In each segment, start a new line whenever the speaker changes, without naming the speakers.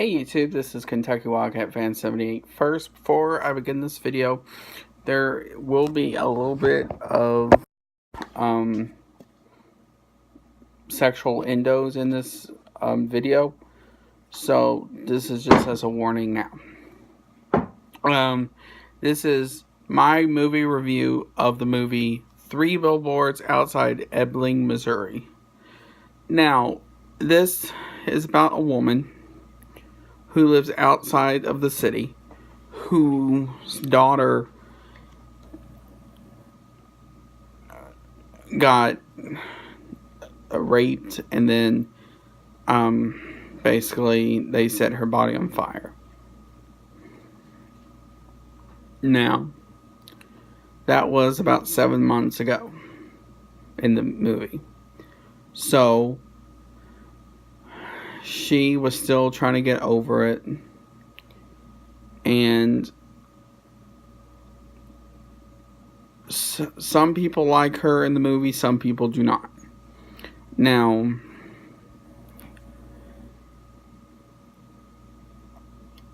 Hey YouTube, this is Kentucky Wildcat Fan 78. First, before I begin this video, there will be a little bit of sexual endos in this video, so this is just as a warning now. This is my movie review of the movie Three Billboards Outside Elling, Missouri. Now, this is about a woman who lives outside of the city, whose daughter got raped, and then basically they set her body on fire. Now, that was about 7 months ago in the movie. So she was still trying to get over it, and some people like her in the movie, some people do not. Now,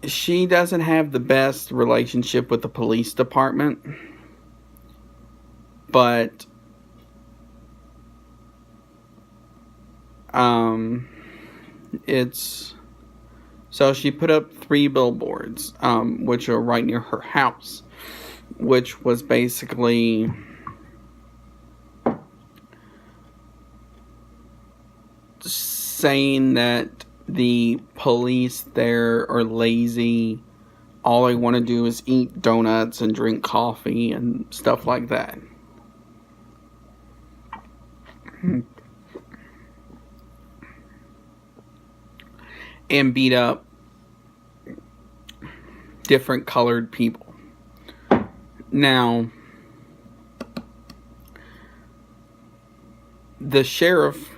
she doesn't have the best relationship with the police department, but so she put up 3 billboards, which are right near her house, which was basically saying that the police there are lazy. All they want to do is eat donuts and drink coffee and stuff like that. And beat up different colored people. Now, the sheriff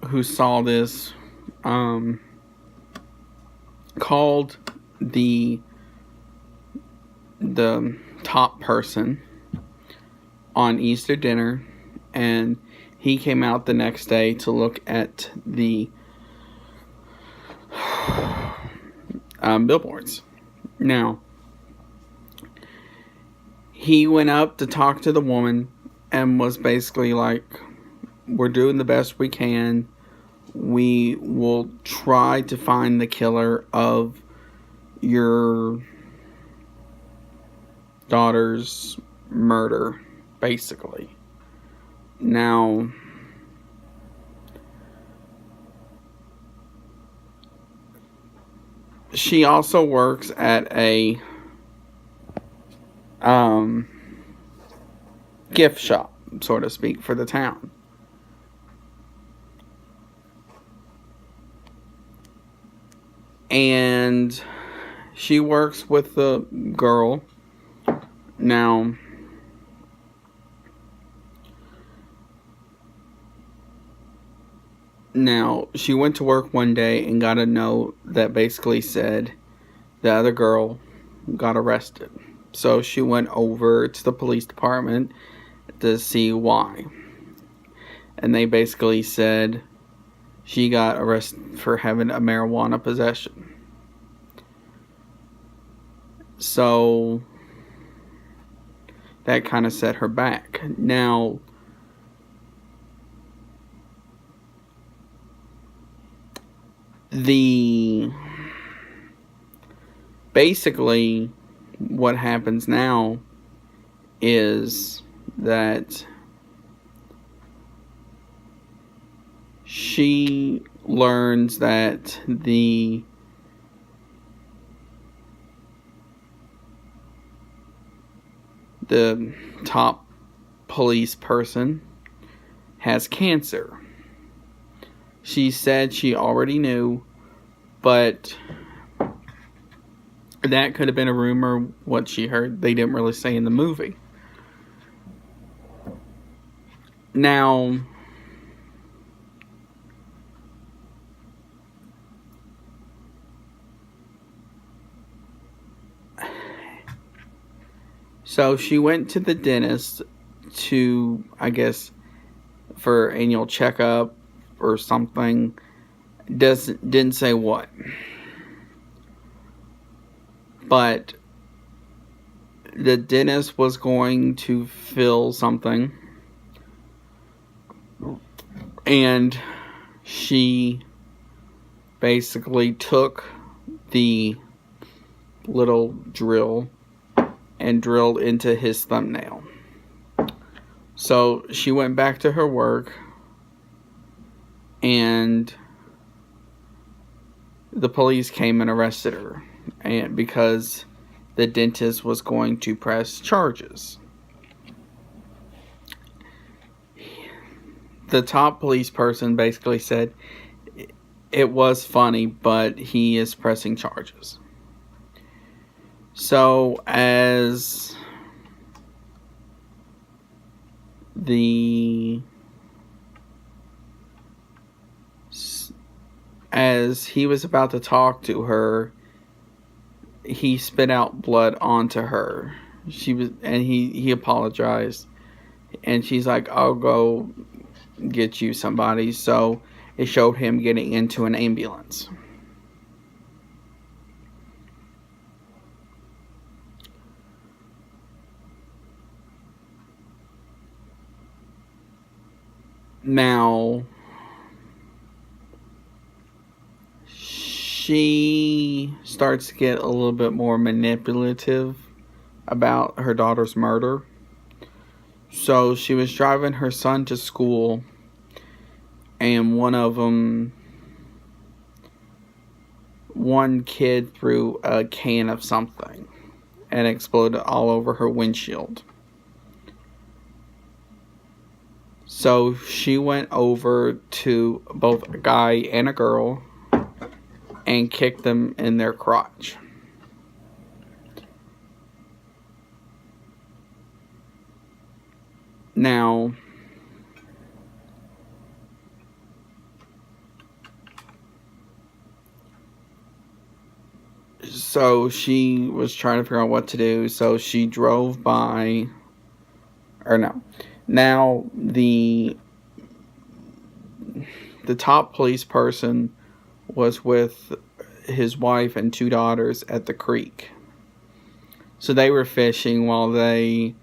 who saw this called the top person on Easter dinner, and he came out the next day to look at the billboards. Now, he went up to talk to the woman and was basically like, we're doing the best we can. We will try to find the killer of your daughter's murder, basically. Now, she also works at a gift shop, so to speak, for the town. And she works with the girl. Now, she went to work one day and got a note that basically said the other girl got arrested. So she went over to the police department to see why. And they basically said she got arrested for having a marijuana possession. So that kind of set her back. Now, basically what happens now is that she learns that the top police person has cancer. She said she already knew, but that could have been a rumor, what she heard. They didn't really say in the movie. Now, so she went to the dentist to, I guess, for annual checkup or something. Didn't say what. But the dentist was going to fill something, and she basically took the little drill and drilled into his thumbnail. So she went back to her work, and the police came and arrested her, and because the dentist was going to press charges. The top police person basically said it was funny, but he is pressing charges. So as he was about to talk to her, he spit out blood onto her. He apologized, and she's like, "I'll go get you somebody." So it showed him getting into an ambulance. Now, she starts to get a little bit more manipulative about her daughter's murder. So she was driving her son to school, and one kid threw a can of something and exploded all over her windshield. So she went over to both a guy and a girl and kicked them in their crotch. Now, so she was trying to figure out what to do. So she drove by, or no. Now the top police person was with his wife and 2 daughters at the creek. So they were fishing while they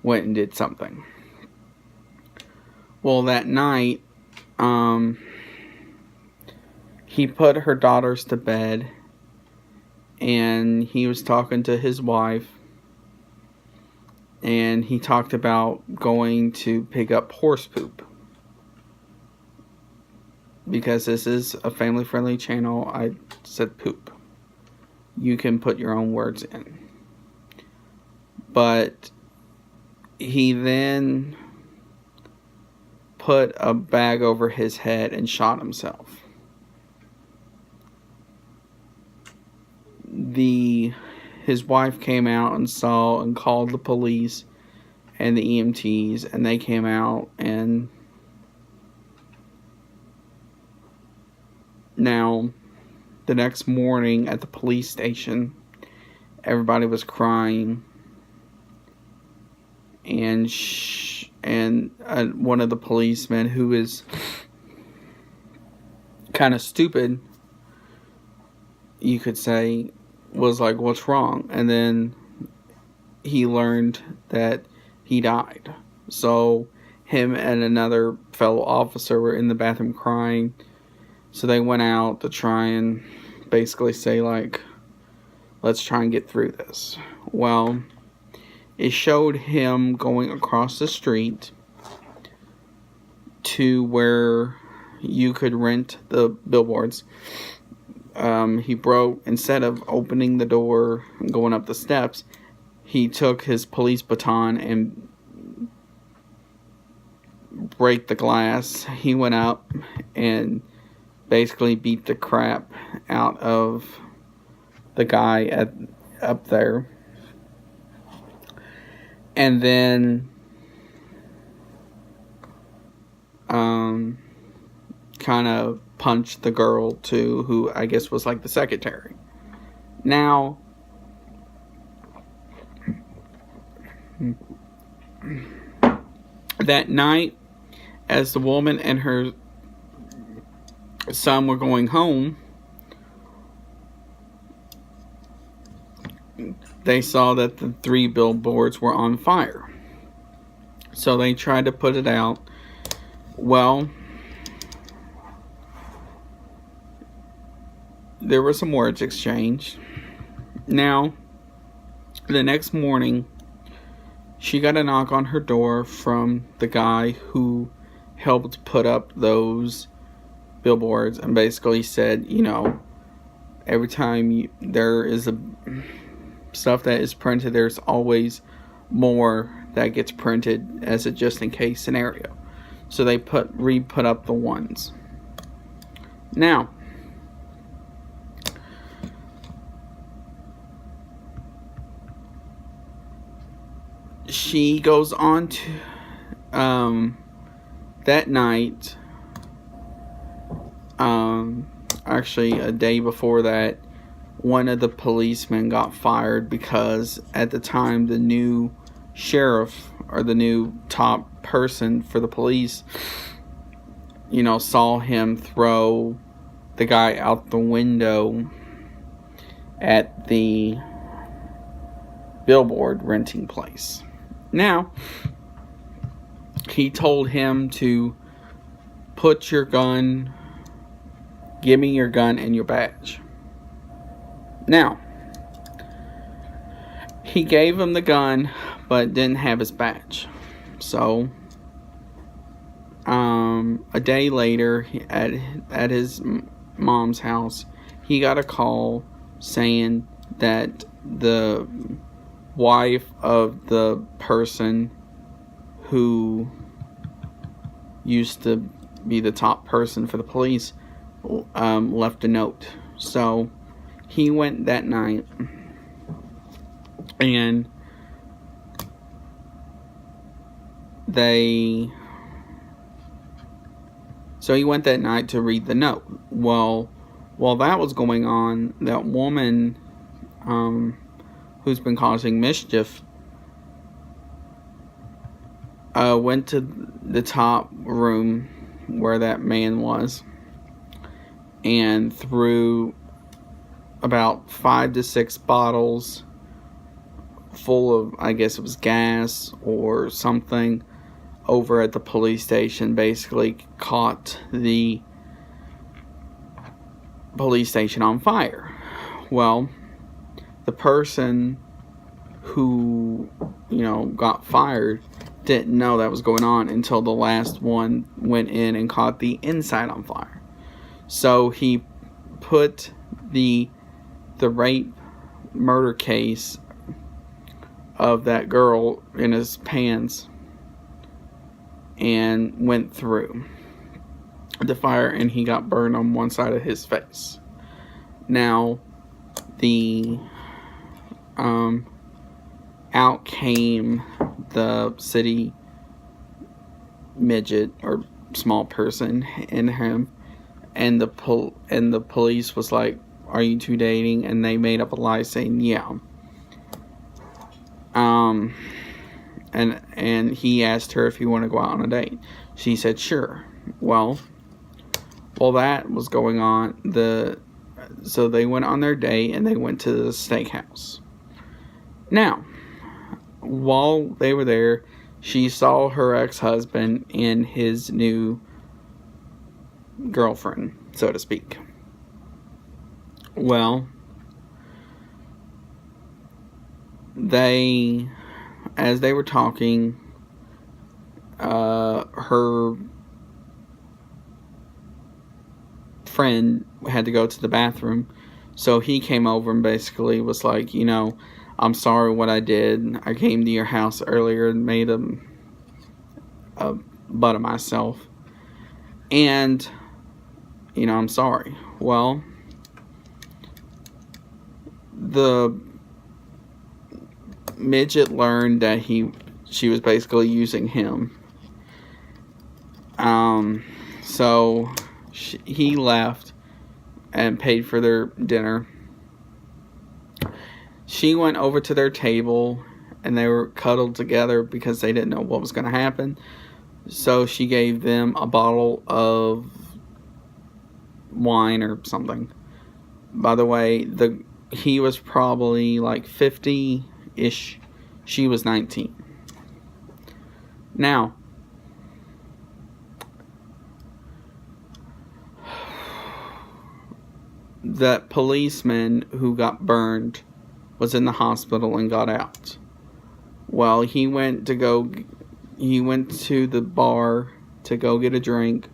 went and did something. Well, that night, he put her daughters to bed, and he was talking to his wife, and he talked about going to pick up horse poop. Because this is a family-friendly channel, I said poop. You can put your own words in. But he then put a bag over his head and shot himself. His wife came out and saw and called the police and the EMTs, and they came out, and now the next morning at the police station, everybody was crying, and one of the policemen, who is kind of stupid, you could say, was like, "What's wrong?" And then he learned that he died. So him and another fellow officer were in the bathroom crying. So they went out to try and basically say, like, let's try and get through this. Well, it showed him going across the street to where you could rent the billboards. He broke, instead of opening the door and going up the steps, he took his police baton and break the glass. He went up and basically beat the crap out of the guy up there. And then kind of punched the girl too, who I guess was like the secretary. Now, that night as the woman and her son were going home, they saw that the 3 billboards were on fire. So they tried to put it out. Well, there were some words exchanged. Now, the next morning, she got a knock on her door from the guy who helped put up those billboards, and basically said, every time there is a stuff that is printed, there's always more that gets printed as a just in case scenario. So they put up the ones. Now, she goes on to that night, actually a day before that, one of the policemen got fired because at the time the new sheriff, or the new top person for the police, saw him throw the guy out the window at the billboard renting place. Now, he told him to give me your gun and your badge. Now, he gave him the gun, but didn't have his badge. So, a day later, at his mom's house, he got a call saying that the wife of the person who used to be the top person for the police left a note. So he went that night, and he went that night to read the note. Well, while that was going on, that woman who's been causing mischief went to the top room where that man was and threw about 5 to 6 bottles full of, I guess it was gas or something, over at the police station. Basically caught the police station on fire. Well, the person who, got fired didn't know that was going on until the last one went in and caught the inside on fire. So he put the rape murder case of that girl in his pants and went through the fire, and he got burned on one side of his face. Now, out came the city midget or small person in him, and the police was like, "Are you two dating?" And they made up a lie saying, "Yeah." And he asked her if he wanted to go out on a date. She said, "Sure." Well, while that was going on, so they went on their date and they went to the steakhouse. Now, while they were there, she saw her ex-husband and his new girlfriend, so to speak. Well, as they were talking, her friend had to go to the bathroom, so he came over and basically was like, "I'm sorry what I did. I came to your house earlier and made a butt of myself, and I'm sorry." Well, the midget learned that she was basically using him. So he left and paid for their dinner. She went over to their table and they were cuddled together because they didn't know what was going to happen. So she gave them a bottle of wine or something. By the way, he was probably like 50-ish. She was 19. Now, that policeman who got burned was in the hospital and got out. Well, he went to the bar to go get a drink.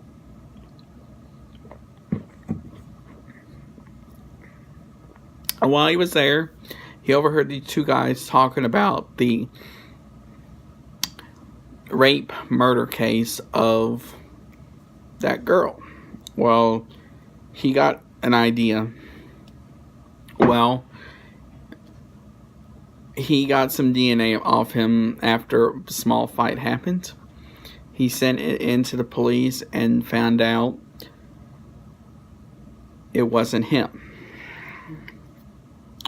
And while he was there, he overheard the two guys talking about the rape murder case of that girl. Well, he got an idea. Well, he got some DNA off him after a small fight happened. He sent it into the police and found out it wasn't him.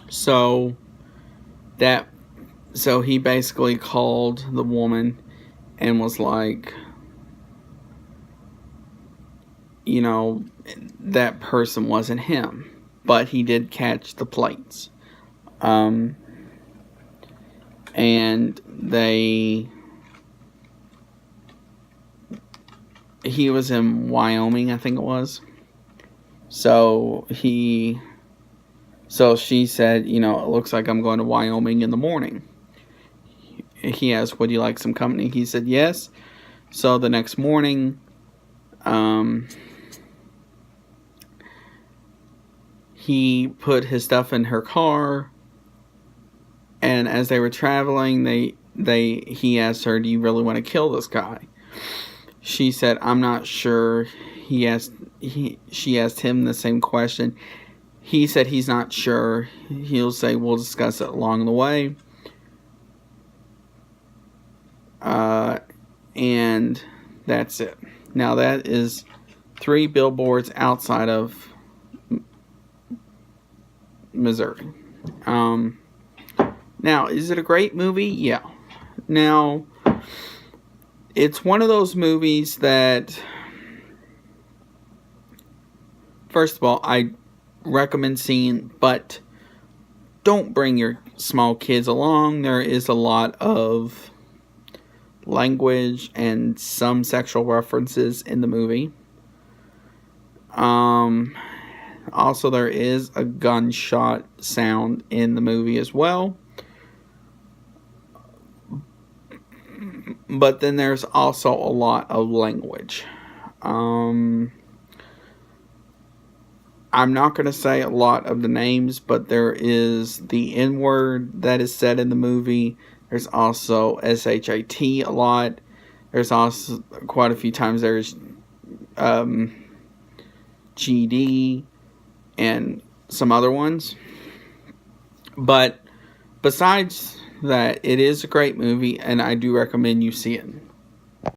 So he basically called the woman and was like, you know, that person wasn't him, but he did catch the plates. And he was in Wyoming, I think it was. So she said, you know, it looks like I'm going to Wyoming in the morning. He asked, would you like some company? He said, yes. So the next morning, he put his stuff in her car, and as they were traveling, he asked her, do you really want to kill this guy? She said, I'm not sure. She asked him the same question. He said he's not sure. He'll say, we'll discuss it along the way. And that's it. Now that is 3 billboards outside of Missouri. Now, is it a great movie? Yeah. Now, it's one of those movies that, first of all, I recommend seeing, but don't bring your small kids along. There is a lot of language and some sexual references in the movie. Also, there is a gunshot sound in the movie as well. But then there's also a lot of language. I'm not going to say a lot of the names, but there is the N-word that is said in the movie. There's also SHAT a lot. There's also quite a few times there's GD and some other ones. But besides that, it is a great movie, and I do recommend you see it.